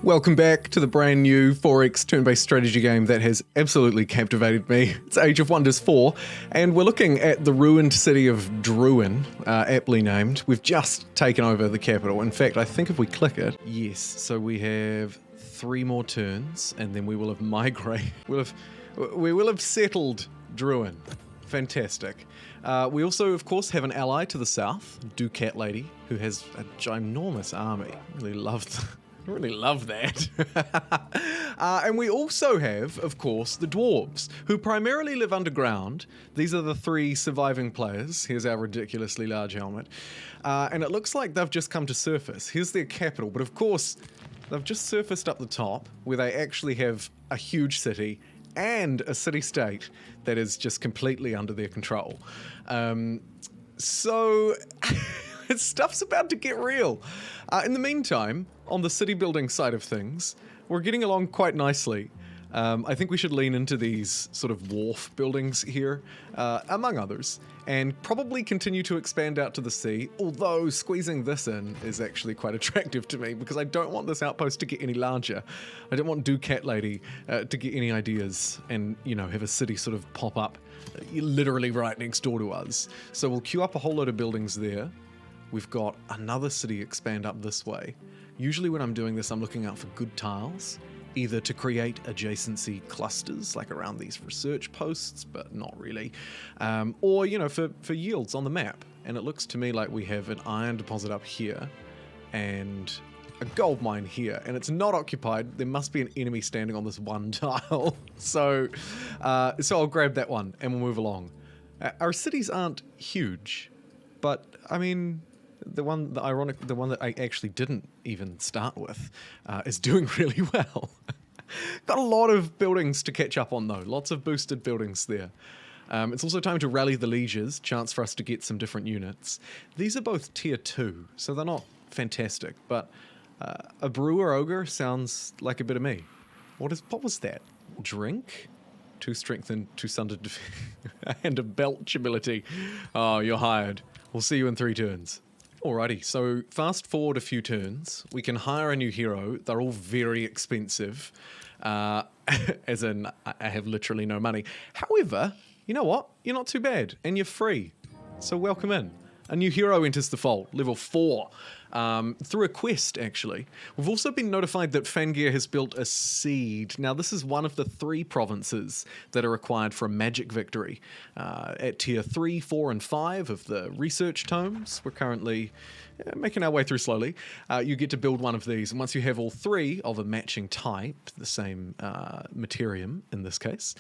Welcome back to the brand new 4X turn-based strategy game that has absolutely captivated me. It's Age of Wonders 4, and we're looking at the ruined city of Druin, aptly named. We've just taken over the capital. In fact, I think if we click it, yes, so we have 3 more turns, and then we will have migrated. We will have settled Druin. Fantastic. We also, of course, have an ally to the south, Ducat Lady, who has a ginormous army. I really love that. And we also have, of course, the dwarves, who primarily live underground. These are the 3 surviving players. Here's our ridiculously large helmet. And it looks like they've just come to surface. Here's their capital, but of course, they've just surfaced up the top, where they actually have a huge city and a city-state that is just completely under their control. So... Stuff's about to get real. In the meantime, on the city building side of things, we're getting along quite nicely. I think we should lean into these sort of wharf buildings here, among others, and probably continue to expand out to the sea, although squeezing this in is actually quite attractive to me because I don't want this outpost to get any larger. I don't want Ducat Lady to get any ideas and, you know, have a city sort of pop up literally right next door to us. So we'll queue up a whole load of buildings there. We've got another city expand up this way. Usually when I'm doing this, I'm looking out for good tiles, either to create adjacency clusters, like around these research posts, but not really, or, you know, for yields on the map. And it looks to me like we have an iron deposit up here and a gold mine here, and it's not occupied. There must be an enemy standing on this one tile. So I'll grab that one and we'll move along. Our cities aren't huge, but I mean... The one that I actually didn't even start with is doing really well. Got a lot of buildings to catch up on though, lots of boosted buildings there. It's also time to rally the lieges, chance for us to get some different units. These are both tier 2, so they're not fantastic, but a brewer ogre sounds like a bit of me. What was that? Drink? 2 strength and 2 sundered and a belch ability. Oh, you're hired. We'll see you in 3 turns. Alrighty, so fast forward a few turns. We can hire a new hero. They're all very expensive, as in I have literally no money. However, you know what? You're not too bad, and you're free. So welcome in. A new hero enters the fold, level 4, through a quest, actually. We've also been notified that Fangir has built a seed. Now, this is one of the 3 provinces that are required for a magic victory. At tier 3, 4, and 5 of the research tomes, we're currently making our way through slowly. You get to build one of these, and once you have all 3 of a matching type, the same materium in this case,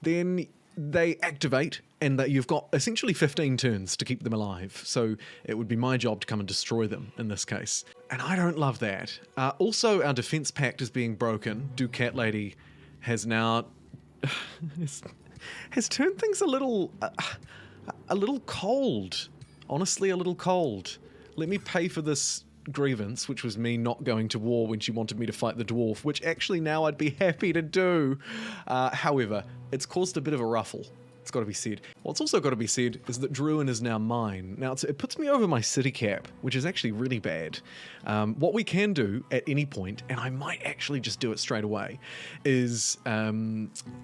then they activate, and that you've got essentially 15 turns to keep them alive. So it would be my job to come and destroy them in this case. And I don't love that. Also, our defense pact is being broken. Ducat Lady has now has turned things a little cold. Honestly, a little cold. Let me pay for this grievance, which was me not going to war when she wanted me to fight the dwarf, which actually now I'd be happy to do. However, it's caused a bit of a ruffle. It's got to be said. What's also got to be said is that Druin is now mine. Now, it puts me over my city cap, which is actually really bad. What we can do at any point, and I might actually just do it straight away, is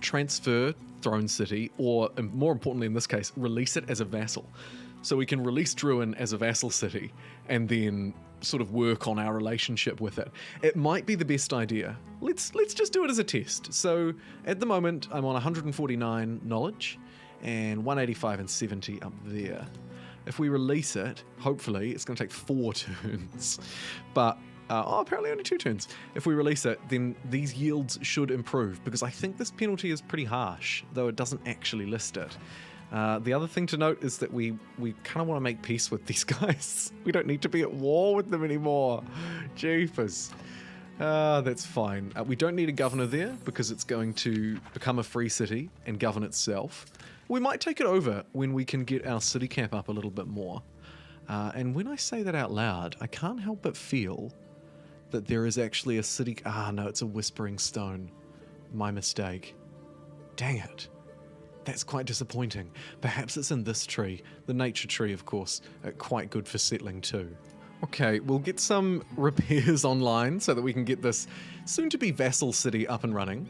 transfer Throne City, or more importantly in this case, release it as a vassal. So we can release Druin as a vassal city, and then sort of work on our relationship with it. It might be the best idea. Let's just do it as a test. So at the moment, I'm on 149 knowledge and 185 and 70 up there. If we release it, hopefully it's going to take 4 turns, but apparently only 2 turns. If we release it, then these yields should improve, because I think this penalty is pretty harsh, though it doesn't actually list it. The other thing to note is that we kind of want to make peace with these guys. We don't need to be at war with them anymore. Jeepers. That's fine. We don't need a governor there because it's going to become a free city and govern itself. We might take it over when we can get our city cap up a little bit more. And when I say that out loud, I can't help but feel that there is actually a city... no, it's a whispering stone. My mistake. Dang it. That's quite disappointing. Perhaps it's in this tree. The nature tree, of course, quite good for settling too. Okay, we'll get some repairs online so that we can get this soon-to-be vassal city up and running.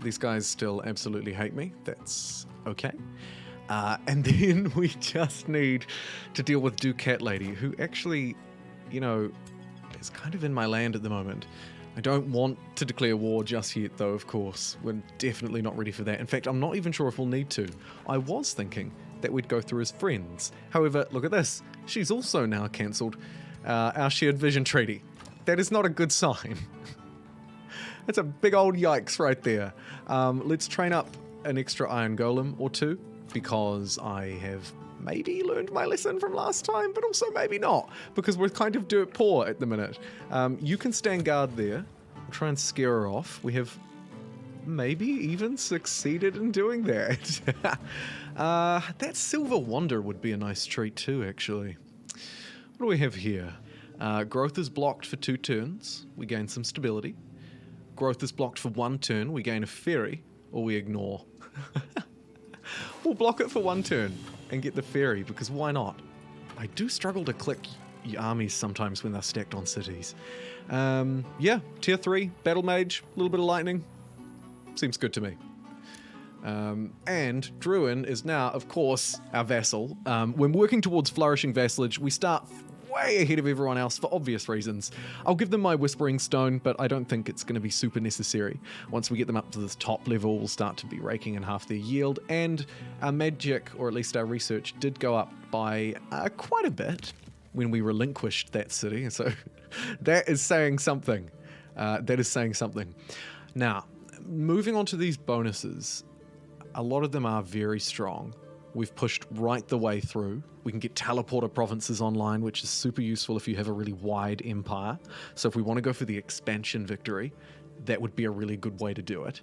These guys still absolutely hate me. That's okay. And then we just need to deal with Ducat Lady, who actually, you know, is kind of in my land at the moment. I don't want to declare war just yet, though, of course. We're definitely not ready for that. In fact, I'm not even sure if we'll need to. I was thinking that we'd go through as friends. However, look at this. She's also now cancelled our shared vision treaty. That is not a good sign. That's a big old yikes right there. Let's train up an extra iron golem or two, because I have maybe learned my lesson from last time, but also maybe not, because we're kind of dirt poor at the minute. You can stand guard there. We'll try and scare her off. We have maybe even succeeded in doing that. That Silver Wonder would be a nice treat too, actually. What do we have here? Growth is blocked for 2 turns. We gain some stability. Growth is blocked for 1 turn. We gain a fairy, or we ignore. We'll block it for 1 turn and get the fairy, because why not? I do struggle to click armies sometimes when they're stacked on cities. Yeah, tier 3, battle mage, a little bit of lightning. Seems good to me. And Druin is now, of course, our vassal. When working towards flourishing vassalage, we start way ahead of everyone else for obvious reasons. I'll give them my Whispering Stone, but I don't think it's going to be super necessary. Once we get them up to this top level, we'll start to be raking in half their yield, and our magic, or at least our research, did go up by quite a bit when we relinquished that city, so that is saying something. That is saying something. Now, moving on to these bonuses, a lot of them are very strong. We've pushed right the way through. We can get teleporter provinces online, which is super useful if you have a really wide empire. So if we want to go for the expansion victory, that would be a really good way to do it.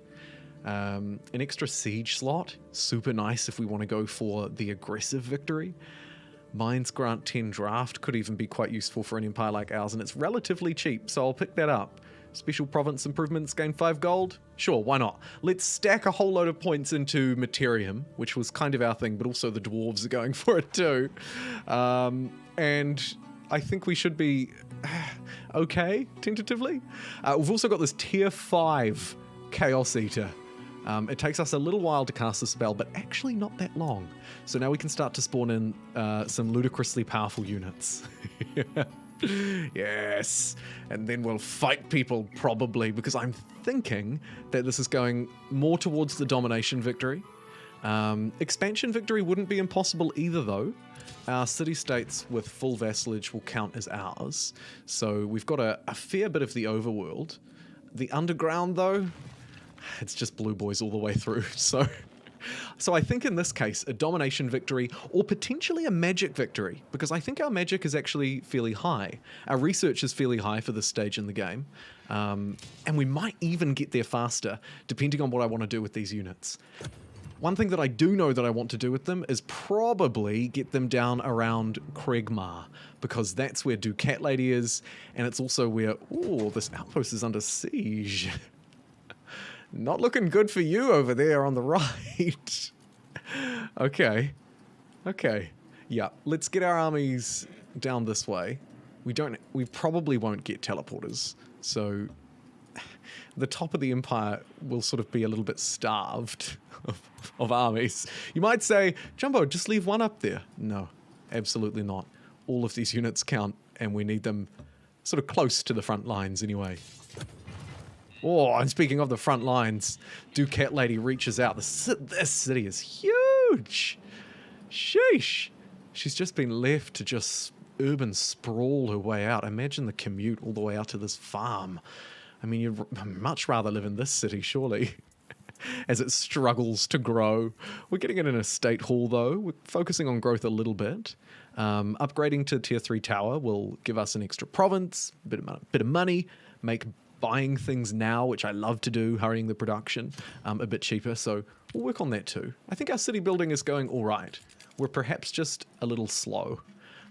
An extra siege slot, super nice if we want to go for the aggressive victory. Mines grant 10 draft could even be quite useful for an empire like ours, and it's relatively cheap, so I'll pick that up. Special province improvements gain 5 gold? Sure, why not? Let's stack a whole load of points into Materium, which was kind of our thing, but also the dwarves are going for it too. And I think we should be okay, tentatively. We've also got this tier 5 Chaos Eater. It takes us a little while to cast the spell, but actually not that long. So now we can start to spawn in some ludicrously powerful units. Yes, and then we'll fight people probably, because I'm thinking that this is going more towards the domination victory. Expansion victory wouldn't be impossible either, though. Our city-states with full vassalage will count as ours, so we've got a fair bit of the overworld. The underground, though, it's just blue boys all the way through, So I think in this case, a domination victory, or potentially a magic victory, because I think our magic is actually fairly high. Our research is fairly high for this stage in the game, and we might even get there faster, depending on what I want to do with these units. One thing that I do know that I want to do with them is probably get them down around Kregmar, because that's where Ducat Lady is, and it's also where, ooh, this outpost is under siege. Not looking good for you over there on the right. Okay. Yeah, let's get our armies down this way. We probably won't get teleporters, so the top of the empire will sort of be a little bit starved of armies. You might say, Jumbo, just leave one up there. No, absolutely not. All of these units count, and we need them sort of close to the front lines anyway. Oh, and speaking of the front lines, Ducat Lady reaches out. This city is huge. Sheesh. She's just been left to just urban sprawl her way out. Imagine the commute all the way out to this farm. I mean, you'd much rather live in this city, surely, as it struggles to grow. We're getting it in a state hall, though. We're focusing on growth a little bit. Upgrading to tier 3 tower will give us an extra province, a bit of money, make buying things now, which I love to do, hurrying the production, a bit cheaper, so we'll work on that too. I think our city building is going all right. We're perhaps just a little slow.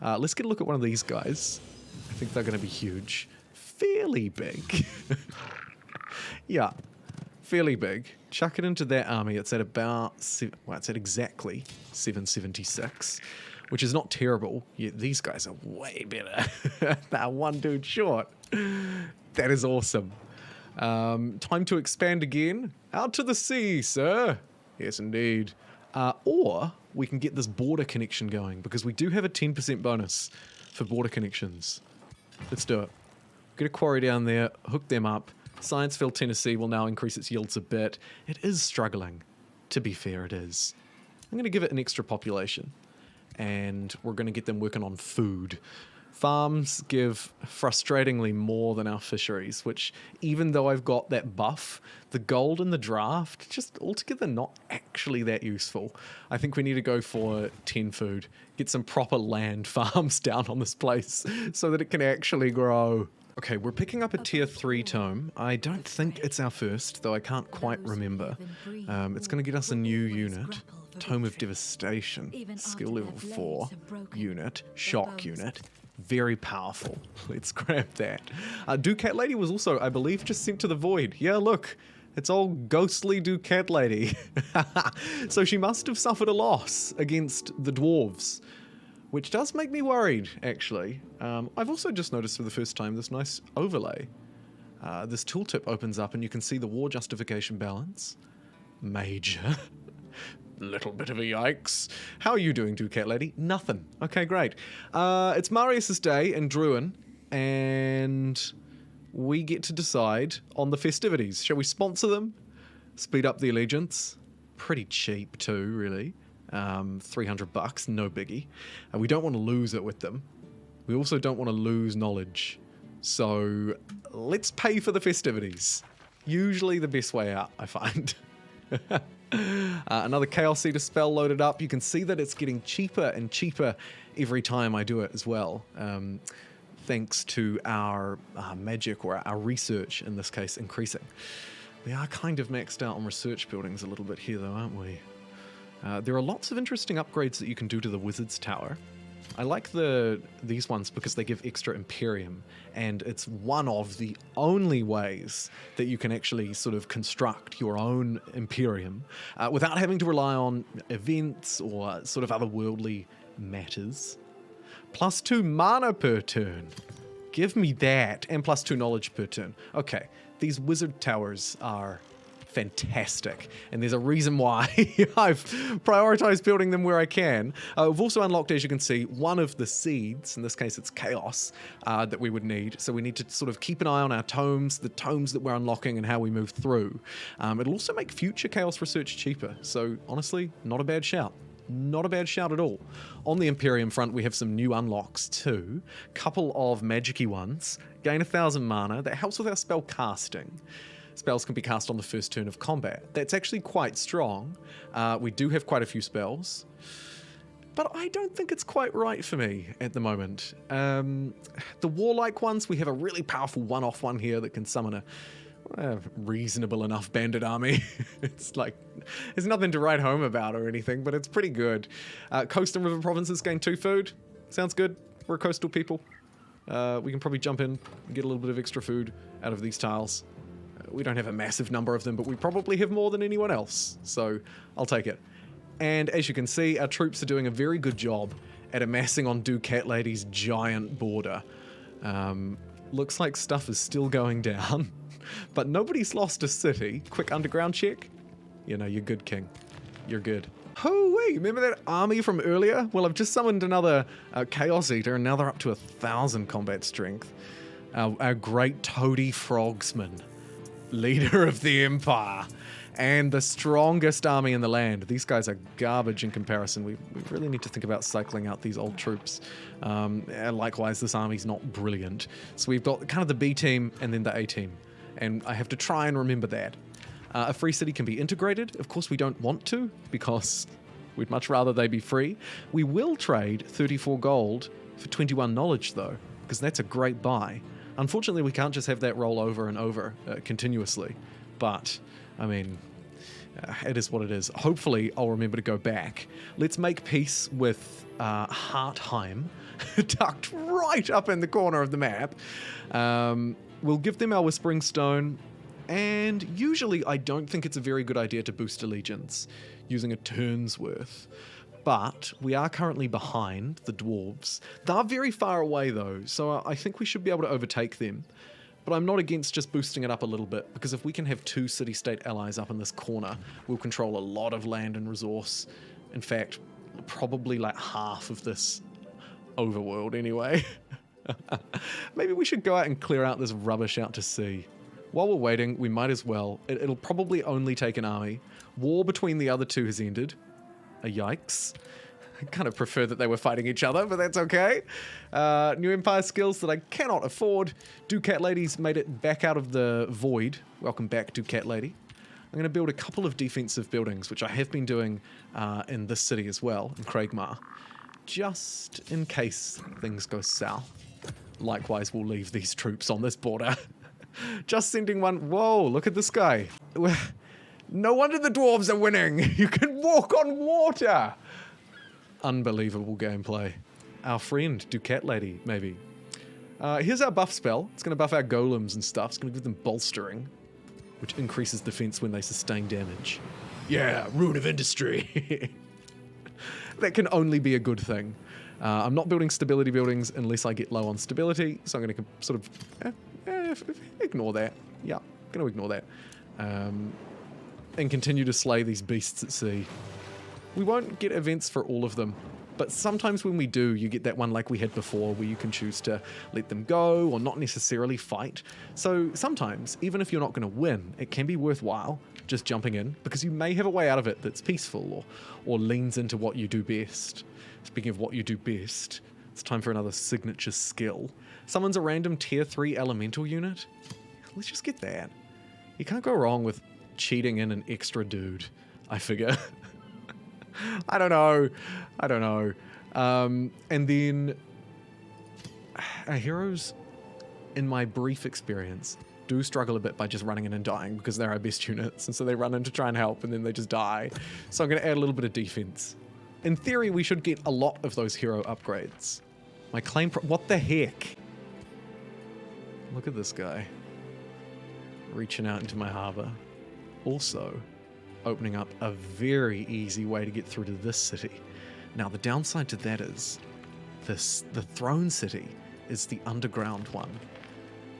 Let's get a look at one of these guys. I think they're going to be huge. Fairly big. Yeah, fairly big. Chuck it into that army. It's at about, it's at exactly 776. which is not terrible. Yeah, these guys are way better. Now one dude short. That is awesome. Time to expand again. Out to the sea, sir. Yes, indeed. Or we can get this border connection going, because we do have a 10% bonus for border connections. Let's do it. Get a quarry down there, hook them up. Scienceville, Tennessee will now increase its yields a bit. It is struggling. To be fair, it is. I'm going to give it an extra population. And we're going to get them working on food. Farms give frustratingly more than our fisheries, which, even though I've got that buff, the gold in the draft, just altogether not actually that useful. I think we need to go for 10 food, get some proper land farms down on this place so that it can actually grow. Okay, we're picking up a tier 3 tome. I don't think it's our first, though I can't quite remember. It's going to get us a new unit. Tome of Devastation, skill level 4 unit, shock unit. Very powerful. Let's grab that. Ducat Lady was also, I believe, just sent to the void. Yeah, look. It's old ghostly Ducat Lady. So she must have suffered a loss against the dwarves, which does make me worried, actually. I've also just noticed for the first time this nice overlay. This tooltip opens up and you can see the war justification balance. Major. Little bit of a yikes. How are you doing, Ducat Lady? Nothing. Okay, great. It's Marius's day in Druin, and we get to decide on the festivities. Shall we sponsor them? Speed up the allegiance? Pretty cheap too, really. $300, no biggie. We don't want to lose it with them. We also don't want to lose knowledge. So let's pay for the festivities. Usually the best way out, I find. Another Chaos Eater spell loaded up. You can see that it's getting cheaper and cheaper every time I do it as well. Thanks to our magic, or our research in this case, increasing. We are kind of maxed out on research buildings a little bit here though, aren't we? There are lots of interesting upgrades that you can do to the Wizard's Tower. I like these ones because they give extra Imperium, and it's one of the only ways that you can actually sort of construct your own Imperium without having to rely on events or sort of otherworldly matters. +2 mana per turn. Give me that. And +2 knowledge per turn. Okay, these wizard towers are fantastic, and there's a reason why I've prioritized building them where I can. We've also unlocked, as you can see, one of the seeds. In this case, it's chaos that we would need. So we need to sort of keep an eye on our tomes, the tomes that we're unlocking, and how we move through. It'll also make future chaos research cheaper. So honestly, not a bad shout. Not a bad shout at all. On the Imperium front, we have some new unlocks too. Couple of magic-y ones. Gain 1,000 mana. That helps with our spell casting. Spells can be cast on the first turn of combat. That's actually quite strong. We do have quite a few spells, but I don't think it's quite right for me at the moment. The warlike ones, we have a really powerful one-off one here that can summon a reasonable enough bandit army. It's like, there's nothing to write home about or anything, but it's pretty good. Coast and river provinces gain 2 food. Sounds good. We're coastal people. We can probably jump in and get a little bit of extra food out of these tiles. We don't have a massive number of them, but we probably have more than anyone else, so I'll take it. And as you can see, our troops are doing a very good job at amassing on Ducat Lady's giant border. Looks like stuff is still going down, but nobody's lost a city. Quick underground check. You know, you're good, King. You're good. Oh, wait, remember that army from earlier? Well, I've just summoned another Chaos Eater, and now they're up to 1,000 combat strength. Our great toady frogsman. Leader of the Empire, and the strongest army in the land. These guys are garbage in comparison. We really need to think about cycling out these old troops. And likewise, this army's not brilliant. So we've got kind of the B team and then the A team, and I have to try and remember that. A free city can be integrated. Of course, we don't want to, because we'd much rather they be free. We will trade 34 gold for 21 knowledge, though, because that's a great buy. Unfortunately, we can't just have that roll over and over continuously, but, I mean, it is what it is. Hopefully, I'll remember to go back. Let's make peace with Hartheim, tucked right up in the corner of the map. We'll give them our Whispering Stone, and usually I don't think it's a very good idea to boost allegiance using a turn's worth. but we are currently behind the dwarves. They're very far away though, so I think we should be able to overtake them. But I'm not against just boosting it up a little bit, because if we can have 2 city-state allies up in this corner, we'll control a lot of land and resource. In fact, probably like half of this overworld anyway. Maybe we should go out and clear out this rubbish out to sea. While we're waiting, we might as well. It'll probably only take an army. War between the other 2 has ended. Yikes. I kind of prefer that they were fighting each other, but that's okay. New Empire skills that I cannot afford. Ducat Lady's made it back out of the void. Welcome back, Ducat Lady. I'm going to build a couple of defensive buildings, which I have been doing in this city as well, in Craigmar, just in case things go south. Likewise, we'll leave these troops on this border. Just sending one. Whoa, look at this guy. No wonder the dwarves are winning. You can walk on water. Unbelievable gameplay. Our friend, Ducat Lady, maybe. Here's our buff spell. It's going to buff our golems and stuff. It's going to give them bolstering, which increases defense when they sustain damage. Yeah, Rune of Industry. That can only be a good thing. I'm not building stability buildings unless I get low on stability, so I'm going to sort of ignore that. Yeah, going to ignore that. And continue to slay these beasts at sea. We won't get events for all of them, but sometimes when we do, you get that one like we had before where you can choose to let them go or not necessarily fight. So sometimes, even if you're not going to win, it can be worthwhile just jumping in, because you may have a way out of it that's peaceful or leans into what you do best. Speaking of what you do best, it's time for another signature skill. Summons a random tier 3 elemental unit. Let's just get that. You can't go wrong with cheating in an extra dude, I figure. I don't know. And then our heroes, in my brief experience, do struggle a bit by just running in and dying, because they're our best units, and so they run in to try and help and then they just die. So I'm going to add a little bit of defense. In theory, we should get a lot of those hero upgrades. My claim what the heck? Look at this guy. Reaching out into my harbor. Also, opening up a very easy way to get through to this city. Now, the downside to that is the throne city is the underground one.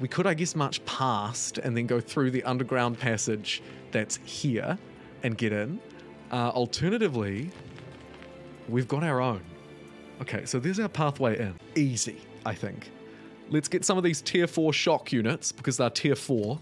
We could, I guess, march past and then go through the underground passage that's here and get in. Alternatively, we've got our own. Okay, so there's our pathway in. Easy, I think. Let's get some of these tier 4 shock units, because they're tier 4,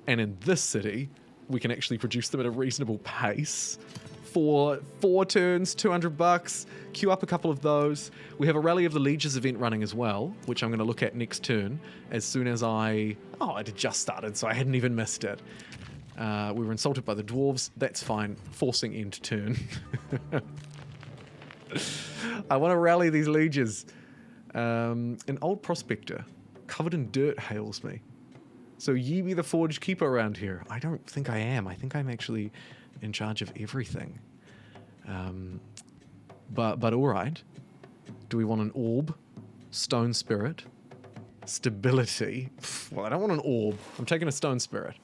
and in this city, we can actually produce them at a reasonable pace. For 4 turns, $200. Queue up a couple of those. We have a Rally of the Lieges event running as well, which I'm going to look at next turn as soon as it had just started, so I hadn't even missed it. We were insulted by the dwarves. That's fine. Forcing end turn. I want to rally these lieges. An old prospector covered in dirt hails me. So ye be the forge keeper around here. I don't think I am. I think I'm actually in charge of everything. But all right. Do we want an orb? Stone spirit? Stability? Well, I don't want an orb. I'm taking a stone spirit.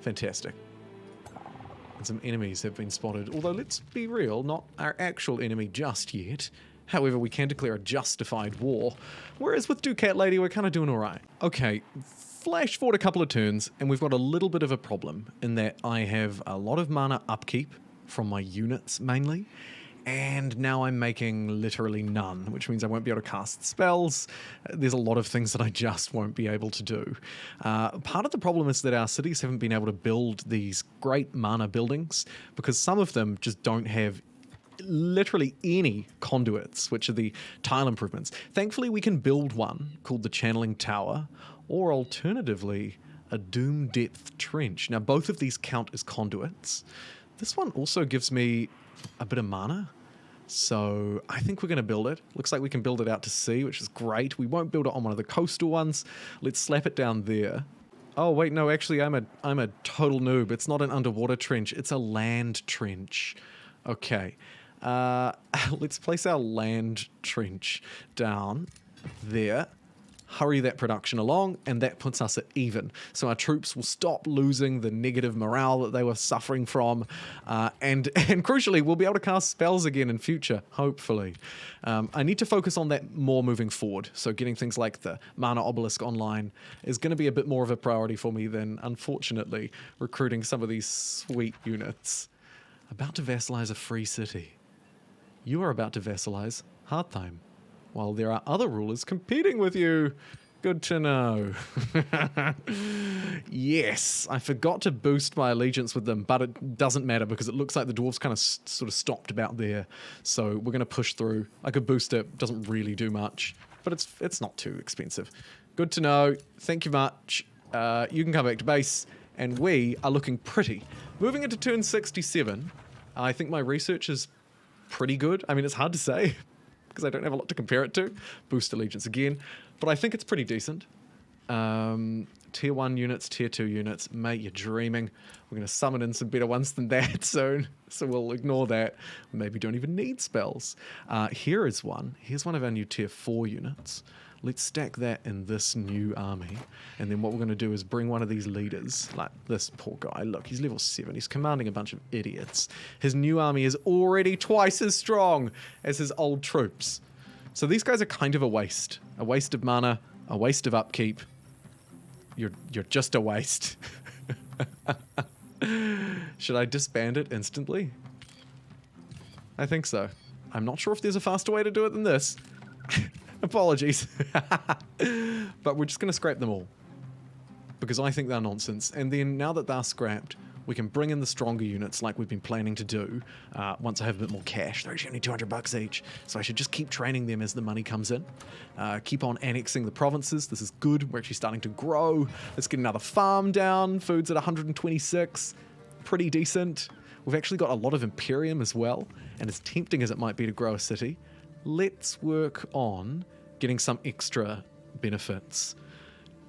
Fantastic. And some enemies have been spotted. Although, let's be real, not our actual enemy just yet. However, we can declare a justified war. Whereas with Ducat Lady, we're kind of doing all right. Okay. Flash forward a couple of turns, and we've got a little bit of a problem in that I have a lot of mana upkeep from my units mainly, and now I'm making literally none, which means I won't be able to cast spells. There's a lot of things that I just won't be able to do. Part of the problem is that our cities haven't been able to build these great mana buildings, because some of them just don't have literally any conduits, which are the tile improvements. Thankfully, we can build one called the Channeling Tower, or alternatively, a Doom Depth Trench. Now, both of these count as conduits. This one also gives me a bit of mana, so I think we're going to build it. Looks like we can build it out to sea, which is great. We won't build it on one of the coastal ones. Let's slap it down there. Oh, wait, no, actually, I'm a total noob. It's not an underwater trench. It's a land trench. Okay. Let's place our land trench down there. hurry that production along, and that puts us at even. So our troops will stop losing the negative morale that they were suffering from, and crucially, we'll be able to cast spells again in future, hopefully. I need to focus on that more moving forward, so getting things like the Mana Obelisk online is going to be a bit more of a priority for me than, unfortunately, recruiting some of these sweet units. About to vassalize a free city. You are about to vassalize Hardtime, while there are other rulers competing with you. Good to know. Yes, I forgot to boost my allegiance with them, but it doesn't matter because it looks like the dwarves kind of sort of stopped about there. So we're going to push through. I could boost it, doesn't really do much, but it's not too expensive. Good to know. Thank you much. You can come back to base, and we are looking pretty. Moving into turn 67, I think my research is pretty good. I mean, it's hard to say because I don't have a lot to compare it to. Boost allegiance again, but I think it's pretty decent. Tier 1 units, Tier 2 units, mate, you're dreaming. We're going to summon in some better ones than that soon, so we'll ignore that. Maybe don't even need spells. Here is one. Here's one of our new Tier 4 units. Let's stack that in this new army. And then what we're going to do is bring one of these leaders, like this poor guy. Look, he's level 7. He's commanding a bunch of idiots. His new army is already twice as strong as his old troops. So these guys are kind of a waste. A waste of mana, a waste of upkeep. You're just a waste. Should I disband it instantly? I think so. I'm not sure if there's a faster way to do it than this. Apologies. But we're just going to scrap them all. Because I think they're nonsense. And then now that they're scrapped, we can bring in the stronger units like we've been planning to do. Once I have a bit more cash. They're actually only 200 bucks each. So I should just keep training them as the money comes in. Keep on annexing the provinces. This is good. We're actually starting to grow. Let's get another farm down. Food's at 126. Pretty decent. We've actually got a lot of Imperium as well. And as tempting as it might be to grow a city, let's work on getting some extra benefits.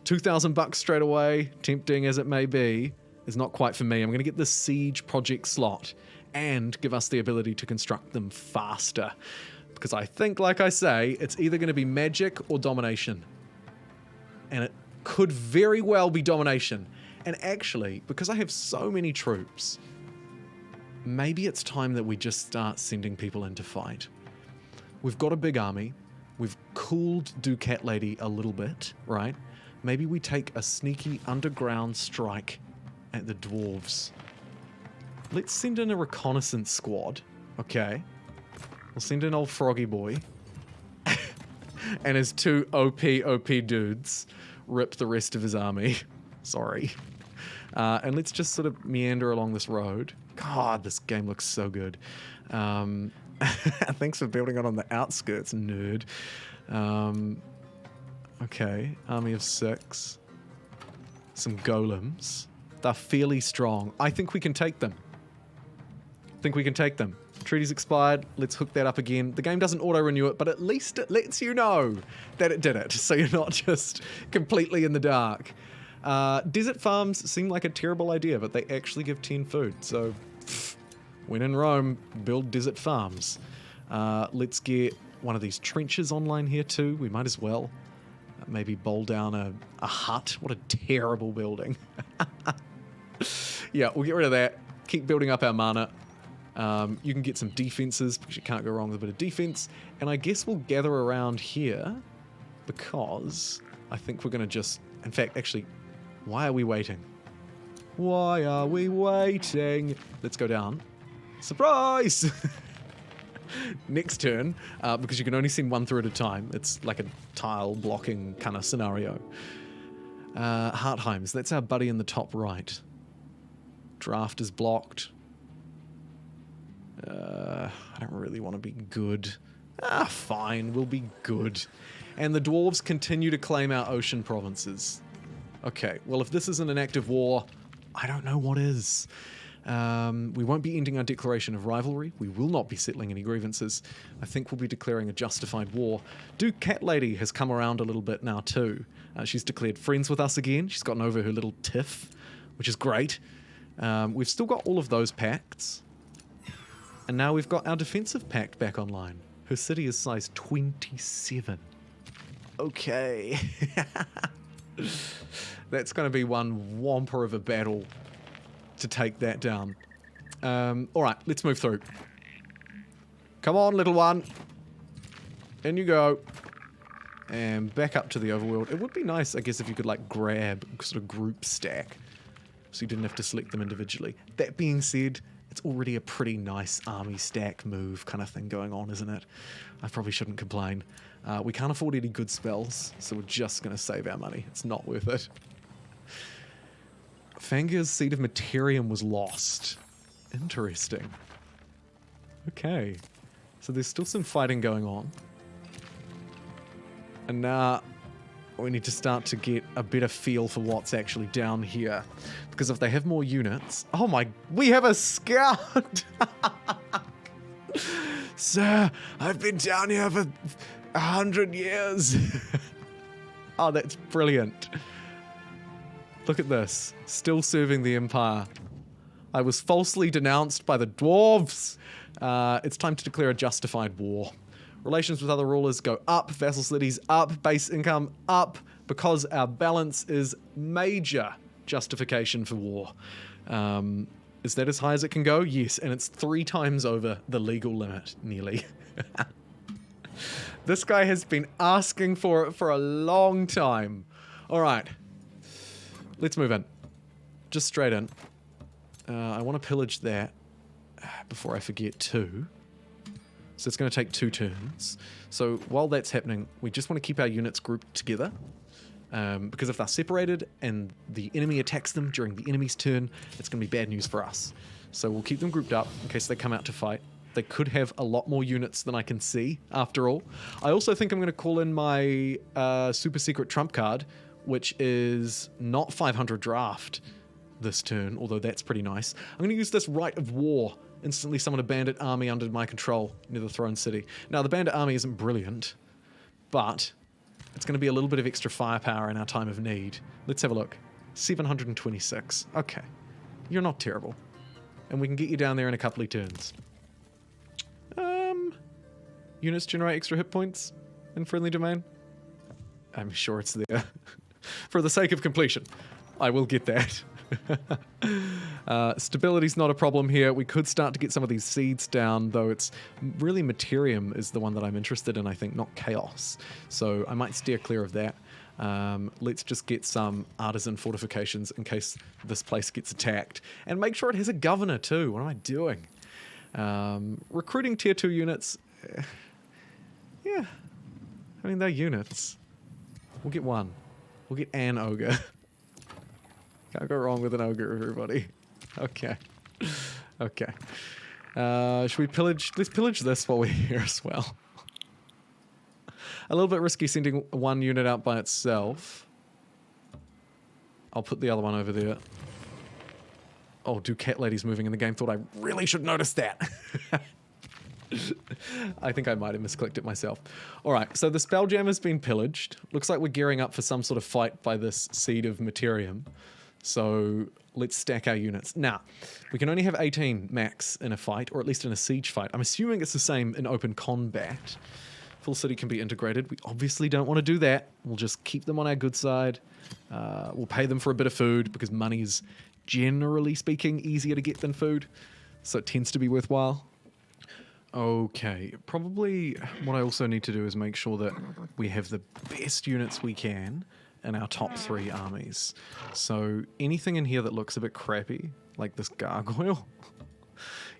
2,000 bucks straight away, tempting as it may be, is not quite for me. I'm going to get the siege project slot and give us the ability to construct them faster. Because I think, like I say, it's either going to be magic or domination. And it could very well be domination. And actually, because I have so many troops, maybe it's time that we just start sending people in to fight. We've got a big army. We've cooled Ducat Lady a little bit, right? Maybe we take a sneaky underground strike at the dwarves. Let's send in a reconnaissance squad, okay? We'll send in old Froggy Boy and his 2 OP dudes rip the rest of his army. Sorry. And let's just sort of meander along this road. God, this game looks so good. Thanks for building it on the outskirts, nerd. Okay, army of 6. Some golems. They're fairly strong. I think we can take them. Treaty's expired. Let's hook that up again. The game doesn't auto-renew it, but at least it lets you know that it did it, so you're not just completely in the dark. Desert farms seem like a terrible idea, but they actually give 10 food, so when in Rome, build desert farms. Let's get one of these trenches online here too. We might as well. Maybe bowl down a hut. What a terrible building. Yeah, we'll get rid of that. Keep building up our mana. You can get some defenses because you can't go wrong with a bit of defense. And I guess we'll gather around here because I think we're going to just... In fact, actually, why are we waiting? Why are we waiting? Let's go down. Surprise! Next turn, because you can only send one through at a time. It's like a tile blocking kind of scenario. Hartheims, that's our buddy in the top right. Draft is blocked. I don't really want to be good. Fine, we'll be good. And the dwarves continue to claim our ocean provinces. Okay, well if this isn't an active war, I don't know what is. We won't be ending our declaration of rivalry. We will not be settling any grievances. I think we'll be declaring a justified war. Ducat Lady has come around a little bit now too. She's declared friends with us again. She's gotten over her little tiff, which is great. We've still got all of those pacts. And now we've got our defensive pact back online. Her city is size 27. Okay. That's going to be one whomper of a battle to take that down. Alright, let's move through. Come on, little one. In you go. And back up to the overworld. It would be nice, I guess, if you could, like, grab sort of group stack. So you didn't have to select them individually. That being said, it's already a pretty nice army stack move kind of thing going on, isn't it? I probably shouldn't complain. We can't afford any good spells, so we're just going to save our money. It's not worth it. Fangir's Seed of Materium was lost. Interesting. Okay. So there's still some fighting going on. And now we need to start to get a better feel for what's actually down here. Because if they have more units... Oh my... We have a scout! Sir, I've been down here for 100 years. Oh, that's brilliant. Look at this. Still serving the Empire. I was falsely denounced by the dwarves. It's time to declare a justified war. Relations with other rulers go up, vassal cities up, base income up, because our balance is major justification for war. Is that as high as it can go? Yes, and it's 3 times over the legal limit, nearly. This guy has been asking for it for a long time. All right, let's move in. Just straight in. I want to pillage that before I forget too. So it's going to take 2 turns. So while that's happening, we just want to keep our units grouped together. Because if they're separated and the enemy attacks them during the enemy's turn, it's going to be bad news for us. So we'll keep them grouped up in case they come out to fight. They could have a lot more units than I can see, after all. I also think I'm going to call in my super secret trump card, which is not 500 draft this turn, although that's pretty nice. I'm going to use this Rite of War. Instantly summon a bandit army under my control near the Throne City. Now, the bandit army isn't brilliant, but it's going to be a little bit of extra firepower in our time of need. Let's have a look. 726. Okay. You're not terrible. And we can get you down there in a couple of turns. Units generate extra hit points in friendly domain? I'm sure it's there. For the sake of completion, I will get that. Stability's not a problem here. We could start to get some of these seeds down, though it's really Materium is the one that I'm interested in, I think, not Chaos. So I might steer clear of that. Let's just get some artisan fortifications in case this place gets attacked. And make sure it has a governor too. What am I doing? Recruiting tier 2 units. Yeah. I mean, they're units. We'll get one. We'll get an ogre. Can't go wrong with an ogre, everybody. Okay. Okay. Should we pillage? Let's pillage this while we're here as well. A little bit risky sending one unit out by itself. I'll put the other one over there. Oh, do cat ladies moving in the game? Thought I really should notice that. I think I might have misclicked it myself. Alright, so the Spelljam has been pillaged. Looks like we're gearing up for some sort of fight by this Seed of Materium. So let's stack our units. Now, we can only have 18 max in a fight, or at least in a siege fight. I'm assuming it's the same in open combat. Full city can be integrated. We obviously don't want to do that. We'll just keep them on our good side. We'll pay them for a bit of food, because money is, generally speaking, easier to get than food. So it tends to be worthwhile. Okay, probably what I also need to do is make sure that we have the best units we can in our top 3 armies. So anything in here that looks a bit crappy, like this gargoyle,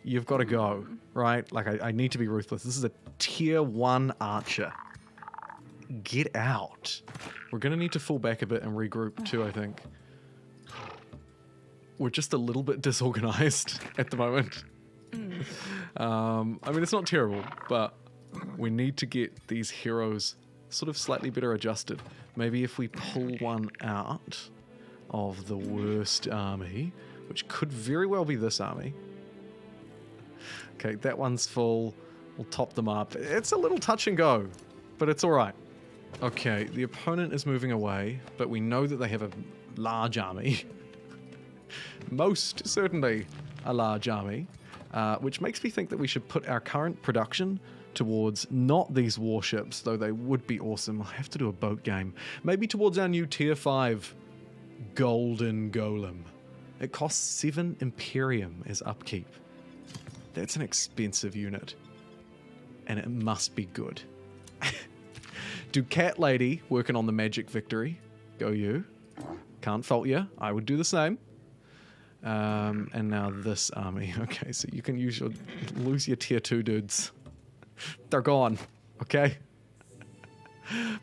you've got to go, right? Like, I need to be ruthless. This is a tier 1 archer. Get out. We're going to need to fall back a bit and regroup too, I think. We're just a little bit disorganized at the moment. I mean, it's not terrible, but we need to get these heroes sort of slightly better adjusted. Maybe if we pull one out of the worst army, which could very well be this army. Okay, that one's full. We'll top them up. It's a little touch and go, but it's all right. Okay, the opponent is moving away, but we know that they have a large army. Most certainly a large army. Which makes me think that we should put our current production towards not these warships, though they would be awesome. I have to do a boat game. Maybe towards our new tier 5 golden golem. It costs 7 Imperium as upkeep. That's an expensive unit. And it must be good. Do Cat Lady working on the magic victory. Go you. Can't fault you. I would do the same. And now this army. Okay, so you can lose your tier 2 dudes. They're gone. Okay?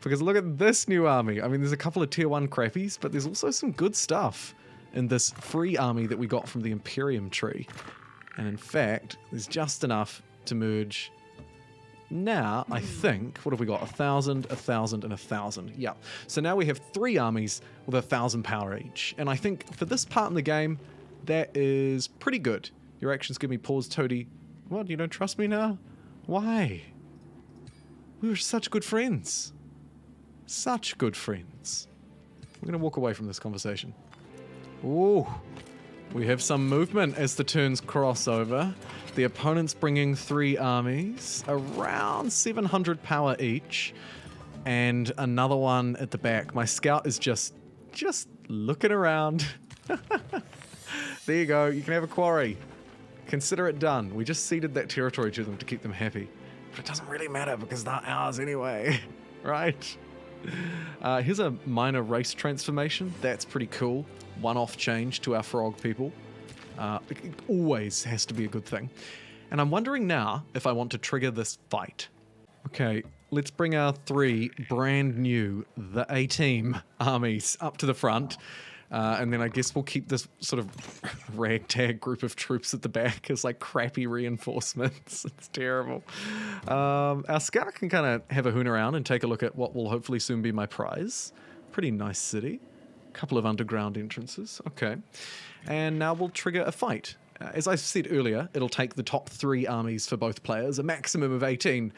Because look at this new army. I mean, there's a couple of tier 1 crappies, but there's also some good stuff in this free army that we got from the Imperium tree. And in fact, there's just enough to merge. Now, I think, what have we got? 1,000, 1,000, and 1,000. Yeah. So now we have 3 armies with 1,000 power each. And I think for this part in the game, that is pretty good. Your actions give me pause, Toady. What, you don't trust me now? Why? We were such good friends. Such good friends. We're going to walk away from this conversation. Ooh. We have some movement as the turns cross over. The opponent's bringing 3 armies, around 700 power each, and another one at the back. My scout is just looking around. There you go. You can have a quarry. Consider it done. We just ceded that territory to them to keep them happy. But it doesn't really matter because they're ours anyway. Right? Here's a minor race transformation. That's pretty cool. One-off change to our frog people. It always has to be a good thing. And I'm wondering now if I want to trigger this fight. Okay, let's bring our 3 brand new, the A-Team armies up to the front. And then I guess we'll keep this sort of ragtag group of troops at the back as like crappy reinforcements. It's terrible. Our scout can kind of have a hoon around and take a look at what will hopefully soon be my prize. Pretty nice city. Couple of underground entrances. Okay. And now we'll trigger a fight. As I said earlier, it'll take the top 3 armies for both players, a maximum of 18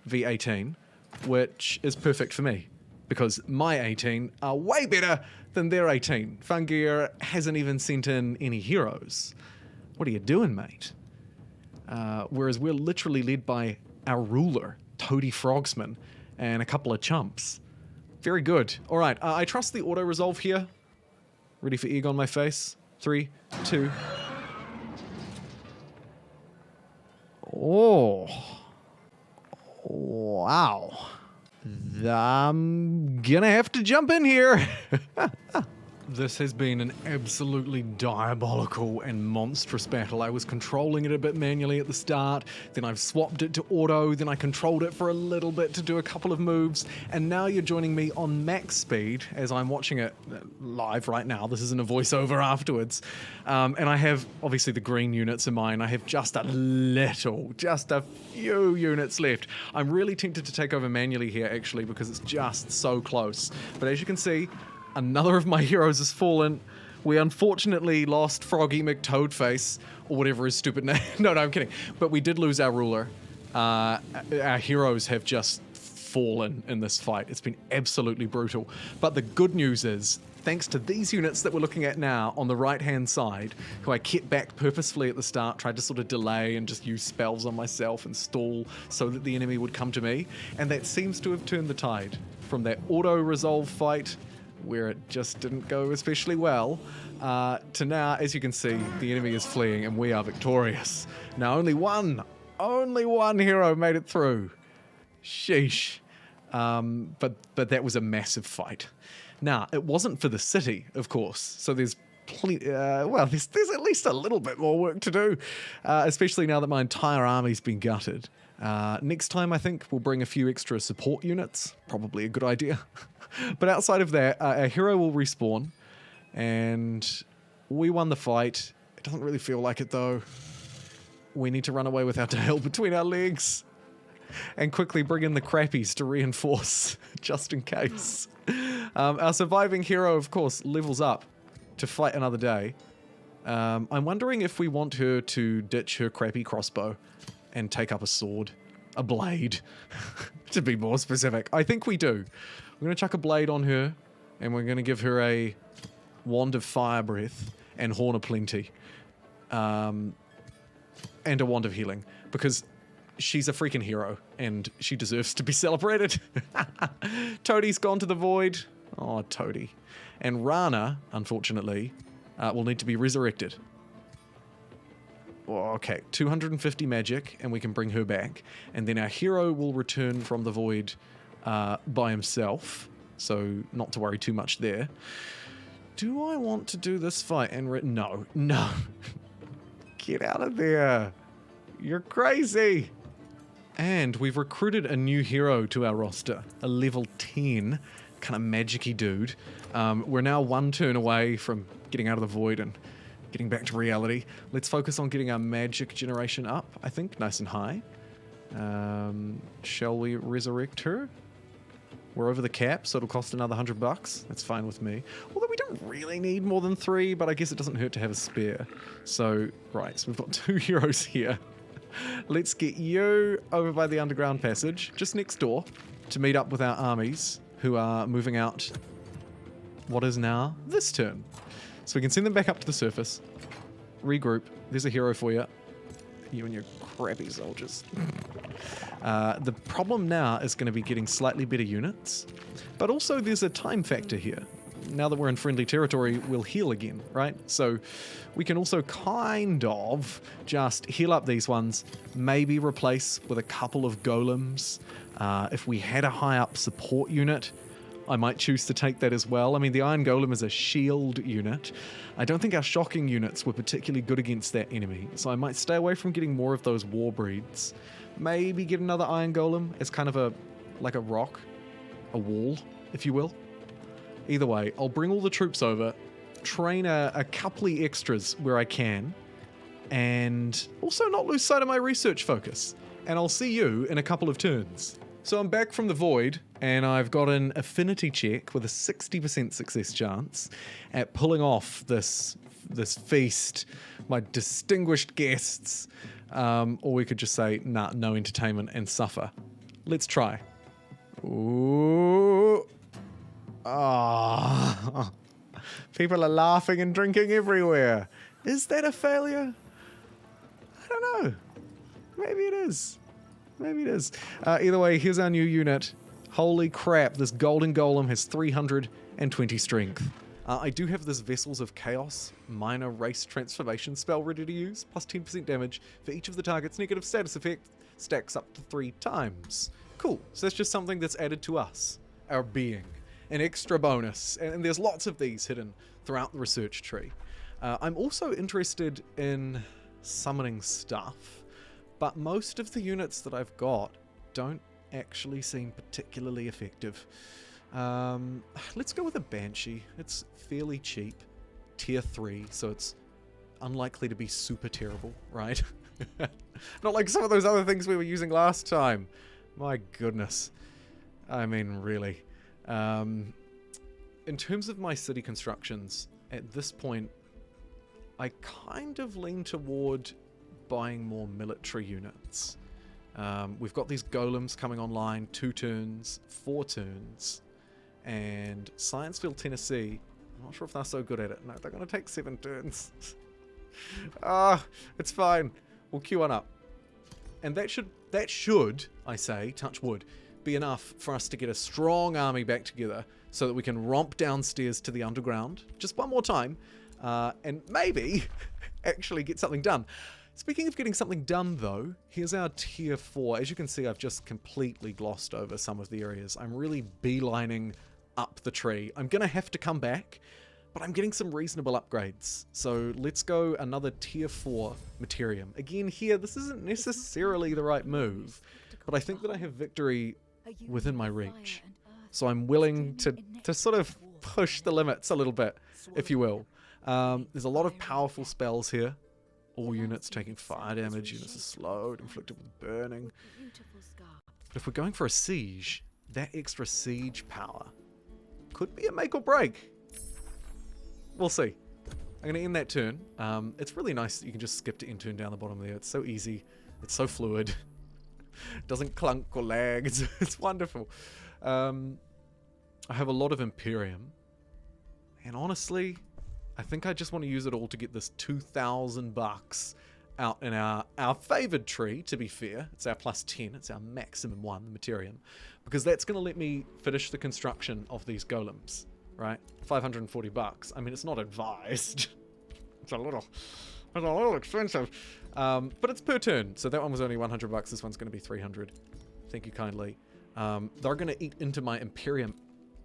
v 18, which is perfect for me because my 18 are way better than their 18. Fungir hasn't even sent in any heroes. What are you doing, mate? Whereas we're literally led by our ruler, Toady Frogsman, and a couple of chumps. Very good. All right, I trust the auto-resolve here. Ready for egg on my face? 3, 2. Oh. Wow. I'm gonna have to jump in here. This has been an absolutely diabolical and monstrous battle. I was controlling it a bit manually at the start, then I've swapped it to auto, then I controlled it for a little bit to do a couple of moves, and now you're joining me on max speed as I'm watching it live right now. This isn't a voiceover afterwards. And I have, obviously, the green units in mine. I have just a few units left. I'm really tempted to take over manually here, actually, because it's just so close. But as you can see, another of my heroes has fallen. We unfortunately lost Froggy McToadface, or whatever his stupid name. No, I'm kidding. But we did lose our ruler. Our heroes have just fallen in this fight. It's been absolutely brutal. But the good news is, thanks to these units that we're looking at now on the right-hand side, who I kept back purposefully at the start, tried to sort of delay and just use spells on myself and stall so that the enemy would come to me. And that seems to have turned the tide from that auto-resolve fight where it just didn't go especially well, to now, as you can see, the enemy is fleeing and we are victorious. Now only one hero made it through. Sheesh. But that was a massive fight. Now, it wasn't for the city, of course, so there's there's at least a little bit more work to do, especially now that my entire army's been gutted. Next time, I think, we'll bring a few extra support units. Probably a good idea. But outside of that, our hero will respawn, and we won the fight. It doesn't really feel like it, though. We need to run away with our tail between our legs and quickly bring in the crappies to reinforce, just in case. Our surviving hero, of course, levels up to fight another day. I'm wondering if we want her to ditch her crappy crossbow and take up a sword, a blade, to be more specific. I think we do. We're going to chuck a blade on her, and we're going to give her a wand of fire breath and horn of plenty, and a wand of healing, because she's a freaking hero, and she deserves to be celebrated. Toadie's gone to the void. Oh, Toadie. And Rana, unfortunately, will need to be resurrected. Oh, okay, 250 magic, and we can bring her back. And then our hero will return from the void by himself, so not to worry too much there. Do I want to do this fight? And no. Get out of there. You're crazy. And we've recruited a new hero to our roster, a level 10 kind of magic-y dude. We're now one turn away from getting out of the void and getting back to reality. Let's focus on getting our magic generation up, I think, nice and high. Shall we resurrect her? We're over the cap, so it'll cost another $100. That's fine with me. Although we don't really need more than 3, but I guess it doesn't hurt to have a spare. So, right, so we've got 2 heroes here. Let's get you over by the underground passage, just next door, to meet up with our armies, who are moving out what is now this turn. So we can send them back up to the surface, regroup. There's a hero for you. You and your crappy soldiers. The problem now is going to be getting slightly better units, but also there's a time factor here. Now that we're in friendly territory, we'll heal again, right? So we can also kind of just heal up these ones, maybe replace with a couple of golems. If we had a high up support unit, I might choose to take that as well. I mean, the Iron Golem is a shield unit. I don't think our shocking units were particularly good against that enemy, so I might stay away from getting more of those war breeds. Maybe get another Iron Golem as kind of like a rock, a wall, if you will. Either way, I'll bring all the troops over, train a couple of extras where I can, and also not lose sight of my research focus. And I'll see you in a couple of turns. So I'm back from the void, and I've got an affinity check with a 60% success chance at pulling off this feast, my distinguished guests. Or we could just say, nah, no entertainment and suffer. Let's try. Ooh. Ah. People are laughing and drinking everywhere. Is that a failure? I don't know. Maybe it is. Maybe it is. Either way, here's our new unit. Holy crap, this golden golem has 320 strength. I do have this Vessels of Chaos minor race transformation spell ready to use, plus 10% damage for each of the target's negative status effect, stacks up to 3 times. Cool, so that's just something that's added to us, our being, an extra bonus, and there's lots of these hidden throughout the research tree. I'm also interested in summoning stuff, but most of the units that I've got don't actually seem particularly effective. Let's go with a Banshee. It's fairly cheap, tier 3, so it's unlikely to be super terrible, right? Not like some of those other things we were using last time. My goodness. I mean, really. In terms of my city constructions, at this point, I kind of lean toward buying more military units. We've got these golems coming online 2 turns, 4 turns, and Scienceville, Tennessee, I'm not sure if they're so good at it. No, they're going to take 7 turns. It's fine. We'll queue one up. And that should, I say, touch wood, be enough for us to get a strong army back together so that we can romp downstairs to the underground just one more time, and maybe actually get something done. Speaking of getting something done, though, here's our tier 4. As you can see, I've just completely glossed over some of the areas. I'm really beelining up the tree. I'm going to have to come back, but I'm getting some reasonable upgrades. So let's go another tier 4 Materium. Again, here, this isn't necessarily the right move, but I think that I have victory within my reach. So I'm willing to sort of push the limits a little bit, if you will. There's a lot of powerful spells here. All units taking fire damage, units are slowed, inflicted with burning. But if we're going for a siege, that extra siege power could be a make or break. We'll see. I'm going to end that turn. It's really nice that you can just skip to end turn down the bottom there. It's so easy. It's so fluid. It doesn't clunk or lag. It's wonderful. I have a lot of Imperium. And honestly, I think I just want to use it all to get this $2,000 out in our favored tree, to be fair. It's our +10. It's our maximum one, the materium. Because that's going to let me finish the construction of these golems, right? 540 bucks. I mean, it's not advised. It's a little expensive. But it's per turn. So that one was only 100 bucks. This one's going to be 300. Thank you kindly. They're going to eat into my Imperium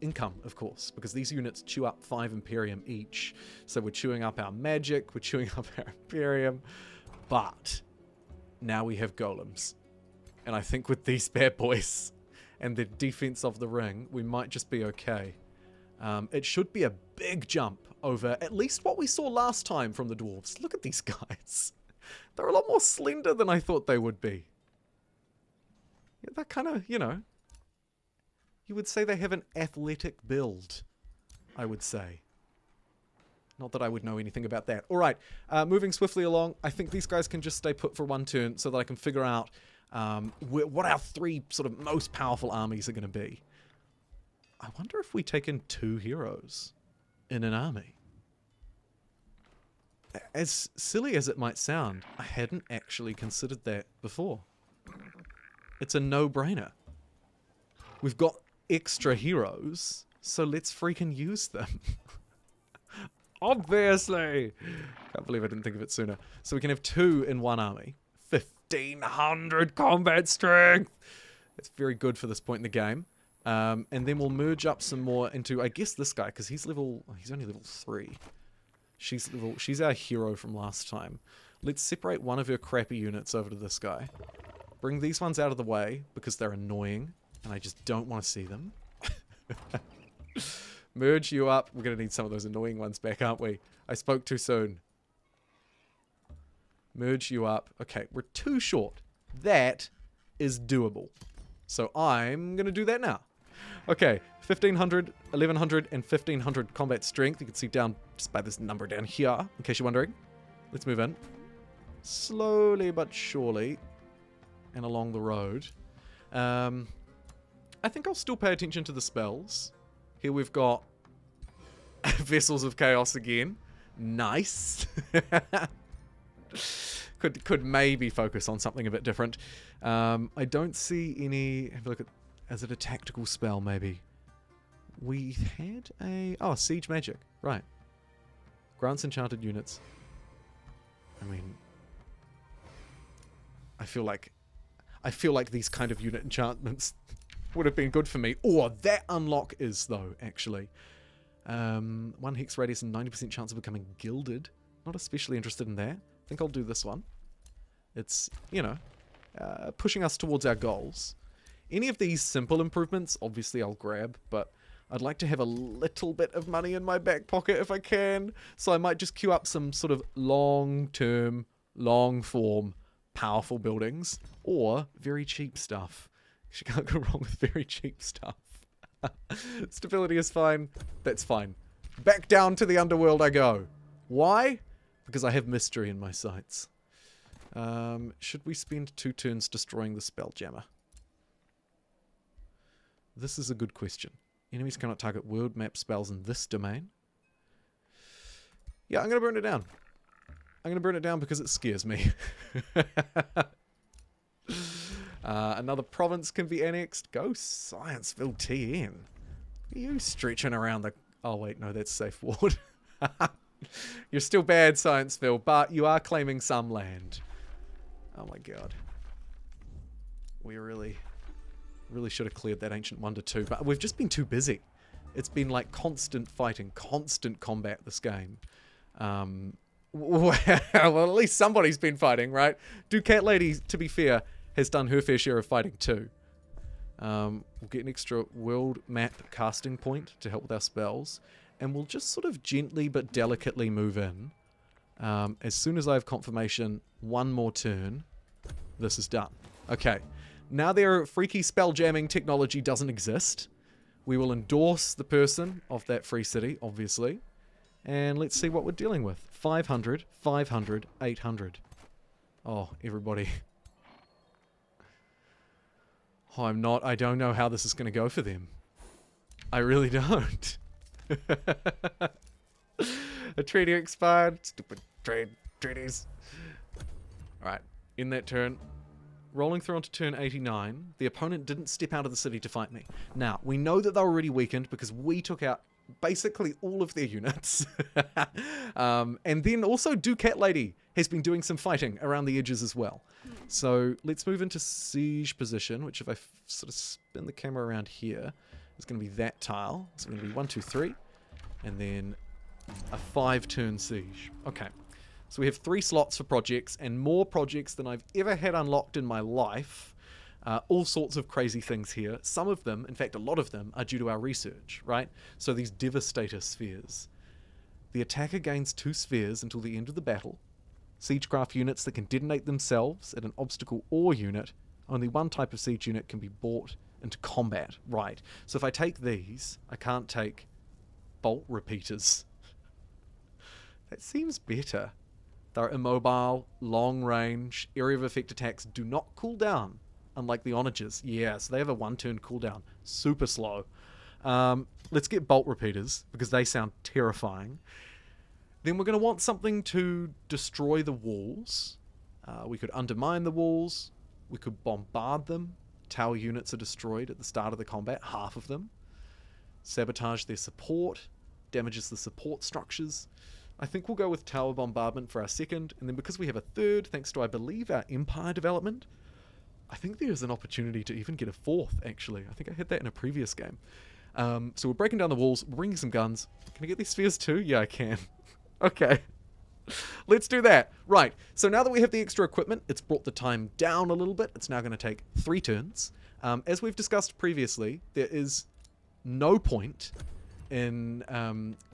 income, of course, because these units chew up 5 Imperium each. So we're chewing up our magic, we're chewing up our Imperium, but now we have golems. And I think with these bad boys and the defense of the ring, we might just be okay. It should be a big jump over at least what we saw last time from the dwarves. Look at these guys. They're a lot more slender than I thought they would be. Yeah, they're kind of, you know, you would say they have an athletic build, I would say. Not that I would know anything about that. All right, moving swiftly along. I think these guys can just stay put for one turn so that I can figure out what our 3 sort of most powerful armies are going to be. I wonder if we take in 2 heroes in an army. As silly as it might sound, I hadn't actually considered that before. It's a no-brainer. We've got extra heroes, so let's freaking use them. Obviously! Can't believe I didn't think of it sooner. So we can have 2 in one army. 1,500 combat strength! That's very good for this point in the game. And then we'll merge up some more into, I guess, this guy, because he's only level 3. She's our hero from last time. Let's separate one of her crappy units over to this guy. Bring these ones out of the way, because they're annoying, and I just don't want to see them. Merge you up. We're going to need some of those annoying ones back, aren't we? I spoke too soon. Merge you up. Okay, we're too short. That is doable. So I'm going to do that now. Okay, 1,500, 1,100, and 1,500 combat strength. You can see down just by this number down here, in case you're wondering. Let's move in. Slowly but surely. And along the road. I think I'll still pay attention to the spells. Here we've got Vessels of Chaos again. Nice. Could maybe focus on something a bit different. I don't see any... Have a look at... Is it a tactical spell, maybe? We had a... Oh, Siege Magic. Right. Grants enchanted units. I mean... I feel like these kind of unit enchantments would have been good for me. Or that unlock is, though, actually. 1 hex radius and 90% chance of becoming gilded. Not especially interested in that. I think I'll do this one. It's, you know, pushing us towards our goals. Any of these simple improvements, obviously I'll grab, but I'd like to have a little bit of money in my back pocket if I can. So I might just queue up some sort of long-term, long-form, powerful buildings, or very cheap stuff. You can't go wrong with very cheap stuff. Stability is fine. That's fine. Back down to the underworld I go. Why? Because I have mystery in my sights. Should we spend 2 turns destroying the Spelljammer? This is a good question. Enemies cannot target world map spells in this domain. Yeah, I'm going to burn it down. I'm going to burn it down because it scares me. Another province can be annexed. Go Scienceville TN. Are you stretching around the... Oh, wait, no, that's safe ward. You're still bad, Scienceville, but you are claiming some land. Oh, my God. We really should have cleared that Ancient Wonder too, but we've just been too busy. It's been like constant fighting, constant combat this game. Well, at least somebody's been fighting, right? Cat Lady, to be fair, has done her fair share of fighting too. We'll get an extra world map casting point to help with our spells, and we'll just sort of gently but delicately move in. As soon as I have confirmation, one more turn, this is done. Okay, now their freaky spell jamming technology doesn't exist. We will endorse the person of that free city, obviously. And let's see what we're dealing with. 500, 500, 800. Oh, everybody. Oh, I don't know how this is going to go for them. I really don't. A treaty expired. Stupid treaties. All right, in that turn, rolling through onto turn 89, the opponent didn't step out of the city to fight me. Now, we know that they were already weakened because we took out basically all of their units. And then also Ducat Lady has been doing some fighting around the edges as well. So let's move into siege position, which if I sort of spin the camera around here, is going to be that tile. It's going to be 1, 2, 3, and then a 5-turn siege. Okay. So we have 3 slots for projects, and more projects than I've ever had unlocked in my life. All sorts of crazy things here. Some of them, in fact a lot of them, are due to our research, right? So these Devastator spheres. The attacker gains 2 spheres until the end of the battle. Siegecraft units that can detonate themselves at an obstacle or unit. Only one type of siege unit can be brought into combat, right? So if I take these, I can't take bolt repeaters. That seems better. They're immobile, long range, area of effect attacks do not cool down, unlike the onagers. Yeah, so they have a 1-turn cooldown. Super slow. Let's get bolt repeaters, because they sound terrifying. Then we're going to want something to destroy the walls. We could undermine the walls. We could bombard them. Tower units are destroyed at the start of the combat, half of them. Sabotage their support. Damages the support structures. I think we'll go with tower bombardment for our second, and then because we have a third, thanks to, I believe, our empire development, I think there's an opportunity to even get a 4th, actually. I think I had that in a previous game. So we're breaking down the walls, we're bringing some guns. Can I get these spheres too? Yeah, I can. Okay. Let's do that. Right, so now that we have the extra equipment, it's brought the time down a little bit. It's now going to take 3 turns. As we've discussed previously, there is no point in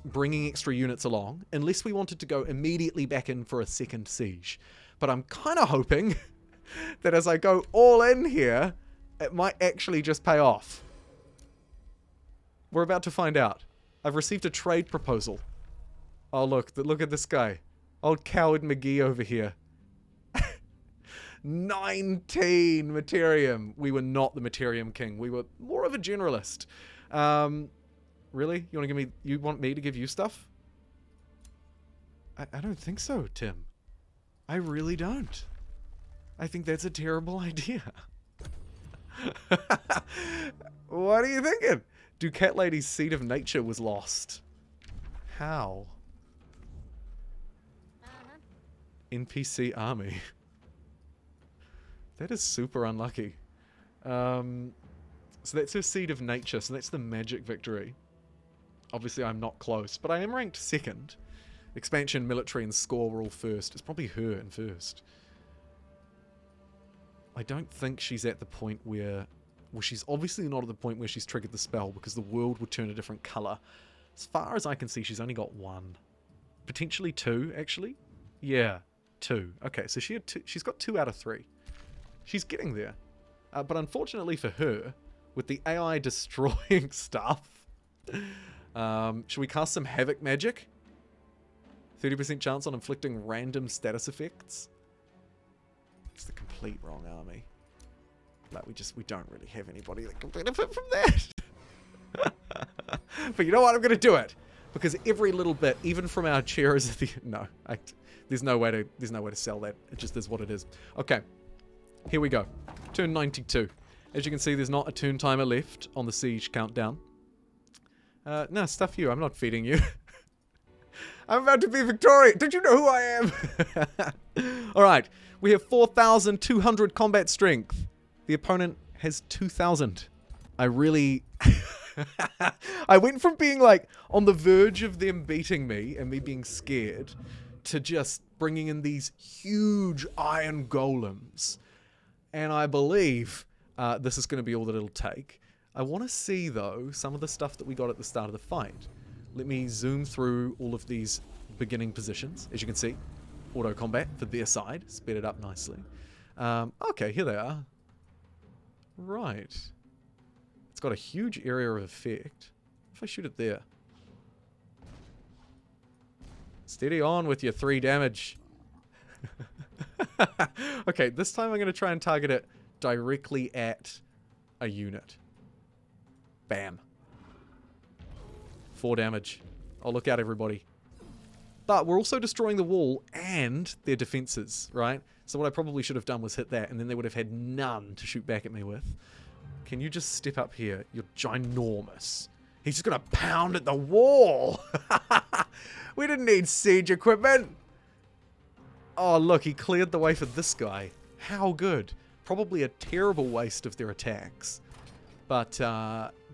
bringing extra units along unless we wanted to go immediately back in for a second siege. But I'm kind of hoping that as I go all in here, it might actually just pay off. We're about to find out. I've received a trade proposal. Oh, look at this guy. Old Coward McGee over here. 19 Materium. We were not the Materium King. We were more of a generalist. Really? You want me to give you stuff? I don't think so, Tim. I really don't. I think that's a terrible idea. What are you thinking? Ducat Lady's Seat of Nature was lost. How? NPC army. That is super unlucky. So that's her Seed of Nature, so that's the magic victory. Obviously I'm not close, but I am ranked 2nd. Expansion, military, and score were all first. It's probably her in first. I don't think she's at the point where... Well, she's obviously not at the point where she's triggered the spell, because the world would turn a different colour. As far as I can see, she's only got 1. Potentially 2, actually. Yeah, 2. Okay, so she's got 2 out of 3. She's getting there. But unfortunately for her, with the AI destroying stuff... should we cast some Havoc magic? 30% chance on inflicting random status effects. It's the complete wrong army. Like, we don't really have anybody that can benefit from that. But you know what? I'm going to do it. Because every little bit, even from our chairs at the... No, there's no way to sell that. It just is what it is. Okay. Here we go. Turn 92. As you can see, there's not a turn timer left on the siege countdown. No, stuff you. I'm not feeding you. I'm about to be victorious. Did you know who I am? Alright. We have 4,200 combat strength. The opponent has 2,000. I really... I went from being like on the verge of them beating me and me being scared to just bringing in these huge iron golems. And I believe this is going to be all that it'll take. I want to see, though, some of the stuff that we got at the start of the fight. Let me zoom through all of these beginning positions. As you can see, auto combat for their side. Sped it up nicely. Okay, here they are. Right. It's got a huge area of effect. If I shoot it there. Steady on with your 3 damage. Okay, this time I'm going to try and target it directly at a unit. Bam. 4 damage. Oh, look out, everybody. But we're also destroying the wall and their defenses, right? So what I probably should have done was hit that, and then they would have had none to shoot back at me with. Can you just step up here? You're ginormous. He's just gonna pound at the wall. We didn't need siege equipment. Oh, look, he cleared the way for this guy. How good. Probably a terrible waste of their attacks. But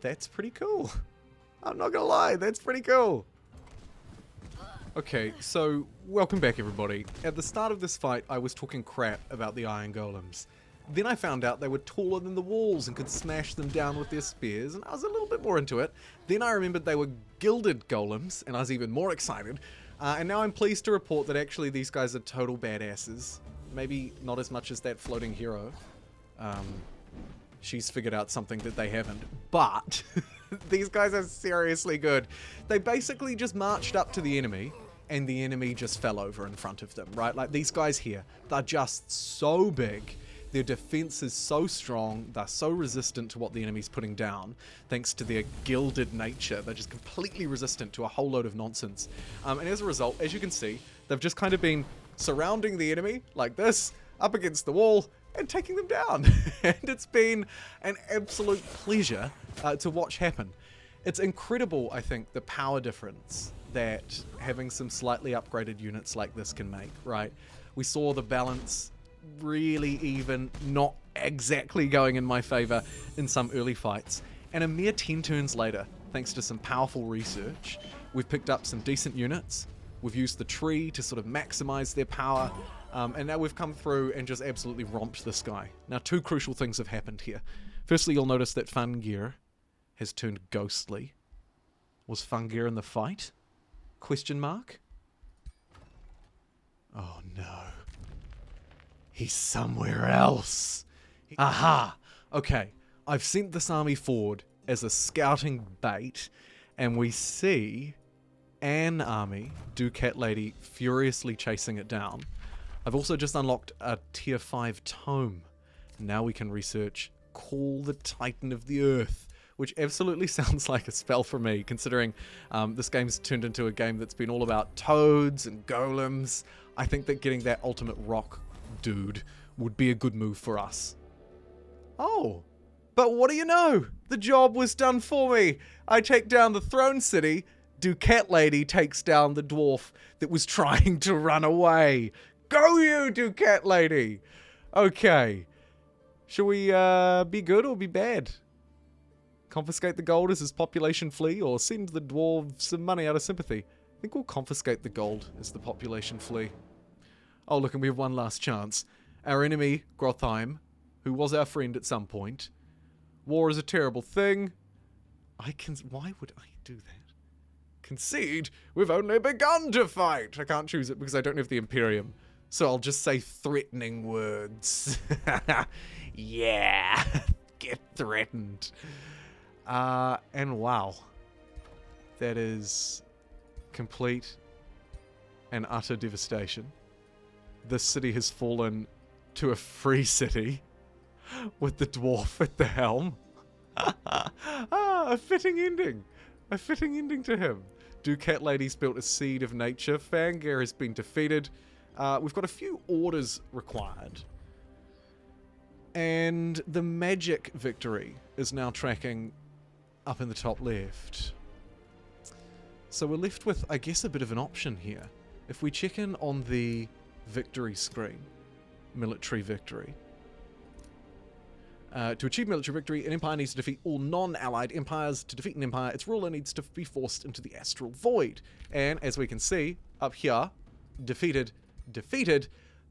that's pretty cool. I'm not gonna lie, that's pretty cool. Okay, so welcome back everybody. At the start of this fight, I was talking crap about the iron golems. Then I found out they were taller than the walls and could smash them down with their spears, and I was a little bit more into it. Then I remembered they were gilded golems, and I was even more excited. And now I'm pleased to report that actually these guys are total badasses. Maybe not as much as that floating hero. She's figured out something that they haven't. But these guys are seriously good. They basically just marched up to the enemy, and the enemy just fell over in front of them, right? Like these guys here, they're just so big. Their defense is so strong, they're so resistant to what the enemy's putting down, thanks to their gilded nature. They're just completely resistant to a whole load of nonsense. And as a result, as you can see, they've just kind of been surrounding the enemy like this, up against the wall, and taking them down. And it's been an absolute pleasure to watch happen. It's incredible, I think, the power difference that having some slightly upgraded units like this can make, right? We saw the balance really even, not exactly going in my favor in some early fights. And a mere 10 turns later, thanks to some powerful research, we've picked up some decent units. We've used the tree to sort of maximize their power. And now we've come through and just absolutely romped this guy. Now, two crucial things have happened here. Firstly, you'll notice that Fungir has turned ghostly. Was Fungir in the fight? Question mark? Oh no. He's somewhere else. Aha! Okay, I've sent this army forward as a scouting bait, and we see an army, Ducat Lady, furiously chasing it down. I've also just unlocked a tier 5 tome. Now we can research Call the Titan of the Earth, which absolutely sounds like a spell for me, considering this game's turned into a game that's been all about toads and golems. I think that getting that ultimate rock dude would be a good move for us. Oh, but what do you know? The job was done for me. I take down the throne city. Ducat Lady takes down the dwarf that was trying to run away. Go you, Ducat Lady! Okay. Shall we be good or be bad? Confiscate the gold as his population flee, or send the dwarves some money out of sympathy? I think we'll confiscate the gold as the population flee. Oh, look, and we have one last chance. Our enemy, Grothheim, who was our friend at some point. War is a terrible thing. Why would I do that? Concede? We've only begun to fight! I can't choose it because I don't have the Imperium. So I'll just say threatening words. Yeah, get threatened. And wow. That is complete and utter devastation. This city has fallen to a free city with the dwarf at the helm. A fitting ending. A fitting ending to him. Ducat Lady's built a seed of nature. Fangir has been defeated. We've got a few orders required. And the magic victory is now tracking up in the top left. So we're left with, I guess, a bit of an option here. If we check in on the victory screen, military victory. To achieve military victory, an empire needs to defeat all non-allied empires. To defeat an empire, its ruler needs to be forced into the astral void. And as we can see, up here, defeated,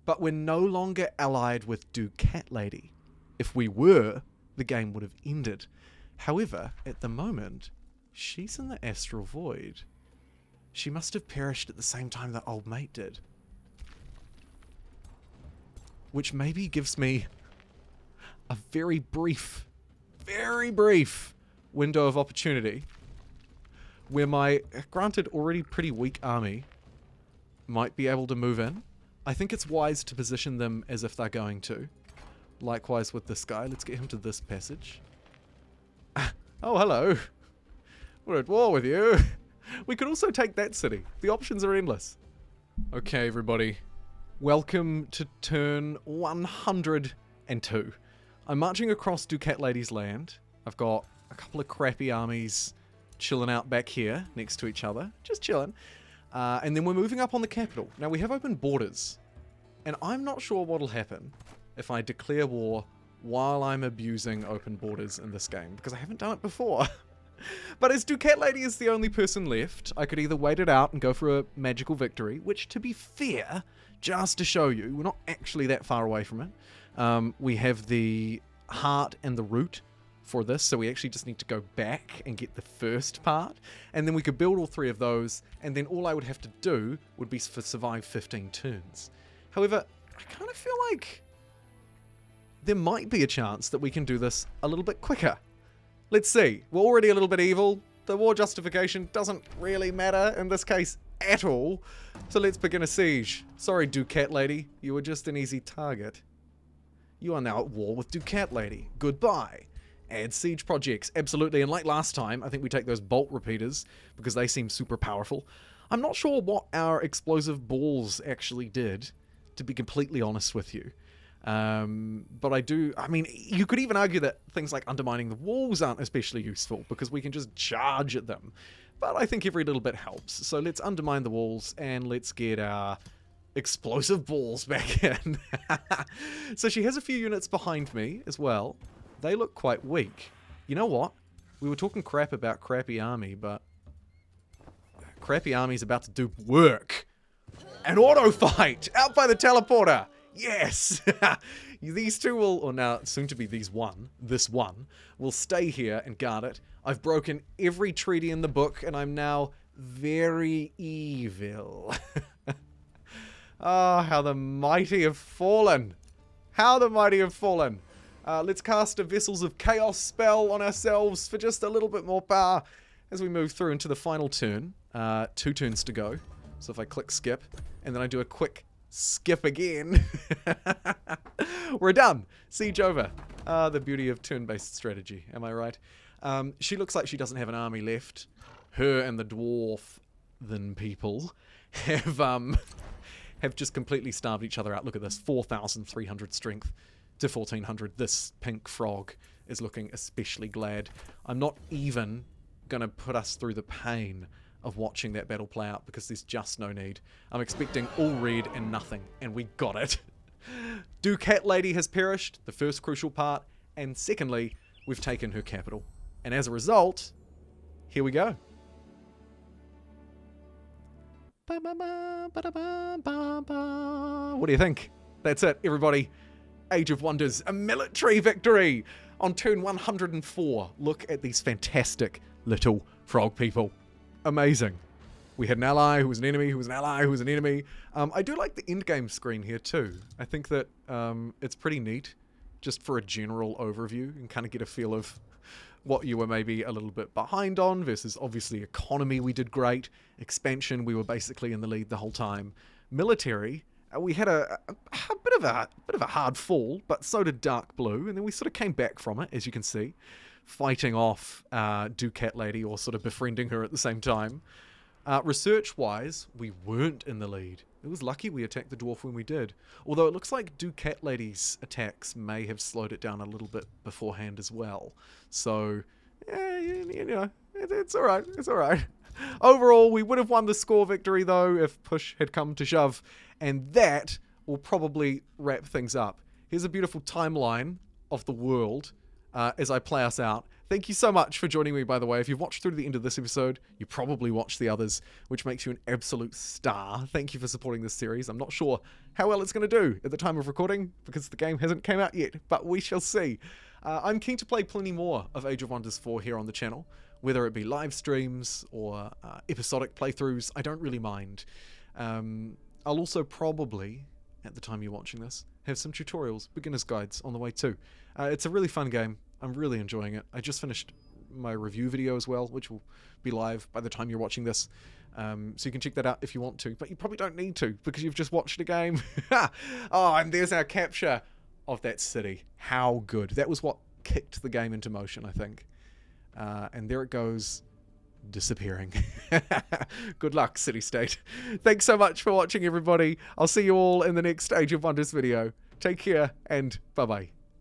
but we're no longer allied with Ducat Lady. If we were, the game would have ended. However, at the moment, she's in the astral void. She must have perished at the same time that old mate did. Which maybe gives me a very brief window of opportunity where my, granted, already pretty weak army might be able to move in. I think it's wise to position them as if they're going to. Likewise with this guy. Let's get him to this passage. Oh, hello. We're at war with you. We could also take that city. The options are endless. Okay, everybody. Welcome to turn 102. I'm marching across Ducat Lady's land. I've got a couple of crappy armies chilling out back here next to each other, just chilling. And then we're moving up on the capital. Now we have open borders, and I'm not sure what'll happen if I declare war while I'm abusing open borders in this game, because I haven't done it before. But as Ducat Lady is the only person left, I could either wait it out and go for a magical victory, which, to be fair, just to show you, we're not actually that far away from it. We have the heart and the root for this, so we actually just need to go back and get the first part, and then we could build all three of those, and then all I would have to do would be to survive 15 turns. However, I kind of feel like there might be a chance that we can do this a little bit quicker. Let's see. We're already a little bit evil. The war justification doesn't really matter in this case at all. So let's begin a siege. Sorry, Ducat Lady. You were just an easy target. You are now at war with Ducat Lady. Goodbye. Add siege projects. Absolutely. And like last time, I think we take those bolt repeaters because they seem super powerful. I'm not sure what our explosive balls actually did, to be completely honest with you. But I mean, you could even argue that things like undermining the walls aren't especially useful because we can just charge at them. But I think every little bit helps. So let's undermine the walls and let's get our explosive balls back in. So she has a few units behind me as well. They look quite weak. You know what? We were talking crap about crappy army, but crappy army's about to do work. An auto fight out by the teleporter. Yes! These two will, or now soon to be this one, will stay here and guard it. I've broken every treaty in the book, and I'm now very evil. Oh, how the mighty have fallen. How the mighty have fallen. Let's cast a Vessels of Chaos spell on ourselves for just a little bit more power as we move through into the final turn. 2 turns to go. So if I click skip, and then I do a quick skip again. We're done. Siege over. The beauty of turn-based strategy. Am I right? She looks like she doesn't have an army left. Her and the dwarf than people have just completely starved each other out. Look at this. 4,300 strength to 1,400. This pink frog is looking especially glad. I'm not even going to put us through the pain of watching that battle play out because there's just no need. I'm expecting all red and nothing, and we got it. Ducat Lady has perished, the first crucial part, and secondly, we've taken her capital. And as a result, here we go. What do you think? That's it, everybody. Age of Wonders, a military victory on turn 104. Look at these fantastic little frog people. Amazing. We had an ally who was an enemy, who was an ally, who was an enemy. I do like the endgame screen here too. I think that it's pretty neat just for a general overview and kind of get a feel of what you were maybe a little bit behind on versus obviously economy we did great. Expansion, we were basically in the lead the whole time. Military, we had a bit of a hard fall, but so did Dark Blue, and then we sort of came back from it, as you can see, fighting off Ducat Lady, or sort of befriending her at the same time. Research-wise, we weren't in the lead. It was lucky we attacked the dwarf when we did. Although it looks like Ducat Lady's attacks may have slowed it down a little bit beforehand as well. So, yeah, you know, it's alright. It's alright. Overall, we would have won the score victory, though, if push had come to shove. And that will probably wrap things up. Here's a beautiful timeline of the world as I play us out. Thank you so much for joining me, by the way. If you've watched through to the end of this episode, you probably watched the others, which makes you an absolute star. Thank you for supporting this series. I'm not sure how well it's going to do at the time of recording, because the game hasn't come out yet, but we shall see. I'm keen to play plenty more of Age of Wonders 4 here on the channel, whether it be live streams or episodic playthroughs. I don't really mind. I'll also probably, at the time you're watching this, have some tutorials, beginner's guides on the way too. It's a really fun game. I'm really enjoying it. I just finished my review video as well, which will be live by the time you're watching this. So you can check that out if you want to, but you probably don't need to because you've just watched a game. Oh, and there's our capture of that city. How good. That was what kicked the game into motion, I think. And there it goes disappearing. Good luck, city-state. Thanks so much for watching, everybody. I'll see you all in the next Age of Wonders video. Take care, and bye-bye.